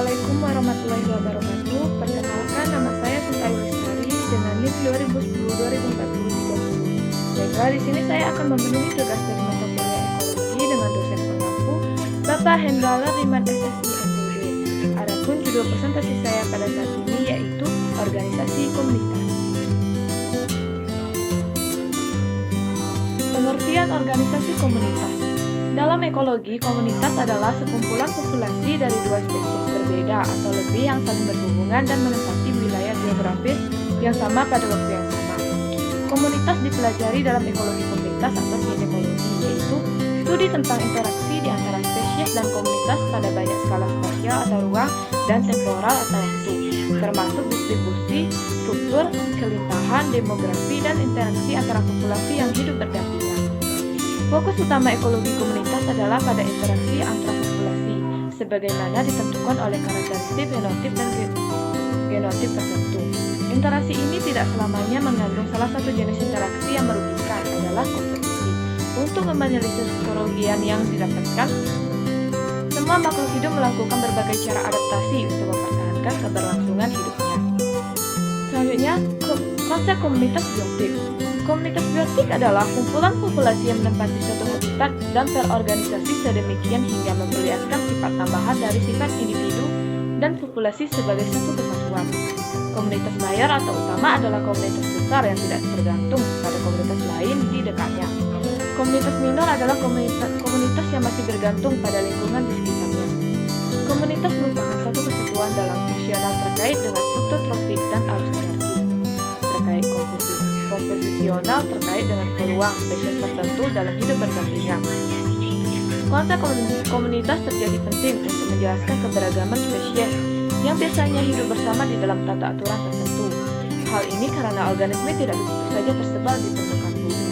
Assalamualaikum warahmatullahi wabarakatuh. Perkenalkan, nama saya Sintayul Lestari dengan NIM 2010-2040-30. Baiklah, di sini saya akan memenuhi tugas dari mata kuliah ekologi dengan dosen pengampu Bapak Hendrala Riman SSI MPD. Adapun judul presentasi saya pada saat ini yaitu organisasi komunitas. Pengertian organisasi komunitas. Dalam ekologi, komunitas adalah sekumpulan populasi dari dua spesies berbeda atau lebih yang saling berhubungan dan menempati wilayah geografis yang sama pada waktu yang sama. Komunitas dipelajari dalam ekologi komunitas atau sinemologi, yaitu studi tentang interaksi di antara spesies dan komunitas pada banyak skala spasial atau ruang dan temporal atau waktu, termasuk distribusi, struktur, kelimpahan, demografi, dan interaksi antara populasi yang hidup berdampingan. Fokus utama ekologi komunitas adalah pada interaksi antar populasi, sebagaimana ditentukan oleh karakteristik fenotip dan genotip tertentu. Interaksi ini tidak selamanya mengandung salah satu jenis interaksi yang merugikan, adalah kompetisi. Untuk meminimalisir kerugian yang didapatkan, semua makhluk hidup melakukan berbagai cara adaptasi untuk mempertahankan keberlangsungan hidupnya. Selanjutnya, konsep komunitas biotik. Komunitas biotik adalah kumpulan populasi yang menempati suatu habitat dan terorganisasi sedemikian hingga memperlihatkan sifat tambahan dari sifat individu dan populasi sebagai satu kesatuan. Komunitas mayor atau utama adalah komunitas besar yang tidak tergantung pada komunitas lain di dekatnya. Komunitas minor adalah komunitas yang masih bergantung pada lingkungan di sekitarnya. Komunitas merupakan satu kesatuan dalam fungsional terkait dengan struktur trofik dan arus energi, terkait komposisional terkait dengan peluang spesies tertentu dalam hidup berdampingan. Konsep komunitas terjadi penting untuk menjelaskan keberagaman spesies yang biasanya hidup bersama di dalam tata aturan tertentu. Hal ini karena organisme tidak begitu saja tersebar di permukaan bumi.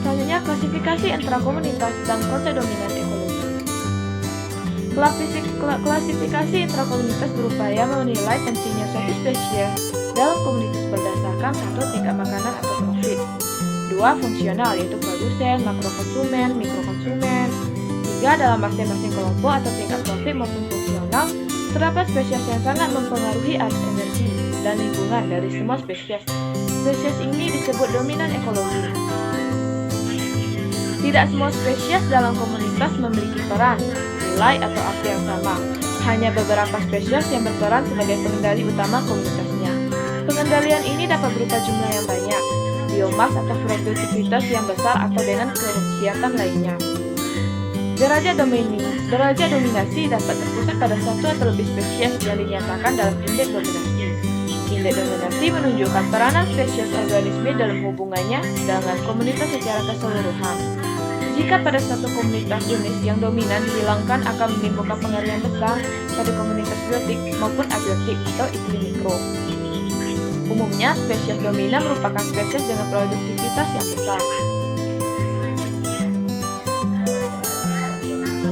Selanjutnya, klasifikasi antara komunitas dan konsep dominan ekologi. Klasifikasi intrakomunitas berupaya menilai pentingnya suatu spesies dalam komunitas berdasarkan satu tingkat makanan atau profit. Dua, fungsional, yaitu produsen, makrokonsumen, mikrokonsumen. Tiga, dalam masing-masing kelompok atau tingkat profit maupun fungsional, terdapat spesies yang sangat mempengaruhi arus energi dan lingkungan dari semua spesies. Spesies ini disebut dominan ekologi. Tidak semua spesies dalam komunitas memiliki peran, nilai, atau arti yang sama. Hanya beberapa spesies yang berperan sebagai pengendali utama komunitasnya. Pengendalian ini dapat berupa jumlah yang banyak, biomas atau produktivitas yang besar atau dengan kegiatan lainnya. Derajat dominasi dapat terpusat pada satu atau lebih spesies yang dinyatakan dalam indeks dominasi. Indeks dominasi menunjukkan peranan spesies organisme dalam hubungannya dengan komunitas secara keseluruhan. Jika pada satu komunitas jenis yang dominan dihilangkan akan menimbulkan pengaruh yang besar pada komunitas biotik maupun abiotik atau iklim mikro. Umumnya, spesies dominan merupakan spesies dengan produktivitas yang besar.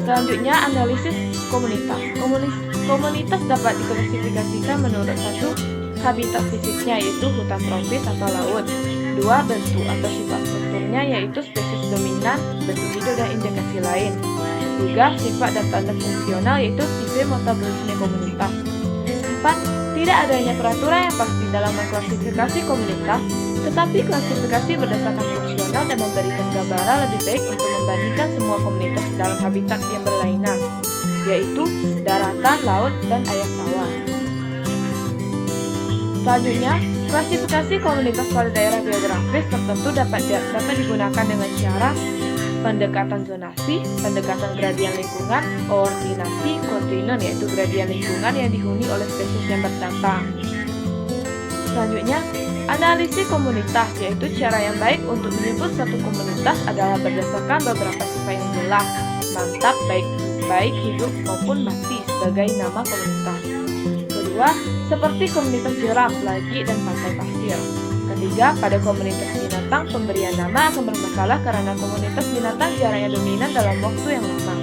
Selanjutnya, analisis komunitas. Komunitas dapat diklasifikasikan menurut satu, habitat fisiknya yaitu hutan tropis atau laut. Dua, bentuk atau sifat strukturnya yaitu spesies dominan, bentuk hidup dan indikasi lain. Tiga, sifat dan tanda fungsional yaitu tipe metabolisme komunitas. Empat, tidak adanya peraturan yang pasti dalam mengklasifikasi komunitas, tetapi klasifikasi berdasarkan fungsional dan memberikan gambaran lebih baik untuk membandingkan semua komunitas dalam habitat yang berlainan, yaitu daratan, laut, dan air tawar. Selanjutnya, klasifikasi komunitas pada daerah geografis tertentu dapat digunakan dengan cara pendekatan zonasi, pendekatan gradien lingkungan, ordinasi, kontinuen yaitu gradien lingkungan yang dihuni oleh spesies yang bertambah. Selanjutnya, analisis komunitas yaitu cara yang baik untuk menyebut satu komunitas adalah berdasarkan beberapa sifat yang jelas, mantap, baik hidup maupun mati sebagai nama komunitas. Kedua, seperti komunitas jeram, lagi, dan pantai pasir. Ketiga, pada komunitas binatang, pemberian nama akan bermasalah karena komunitas binatang jarangnya dominan dalam waktu yang lama.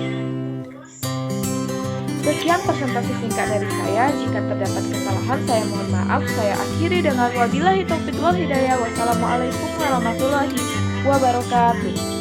Sekian presentasi singkat dari saya. Jika terdapat kesalahan, saya mohon maaf. Saya akhiri dengan wabillahi taufiq wal hidayah. Wassalamualaikum warahmatullahi wabarakatuh.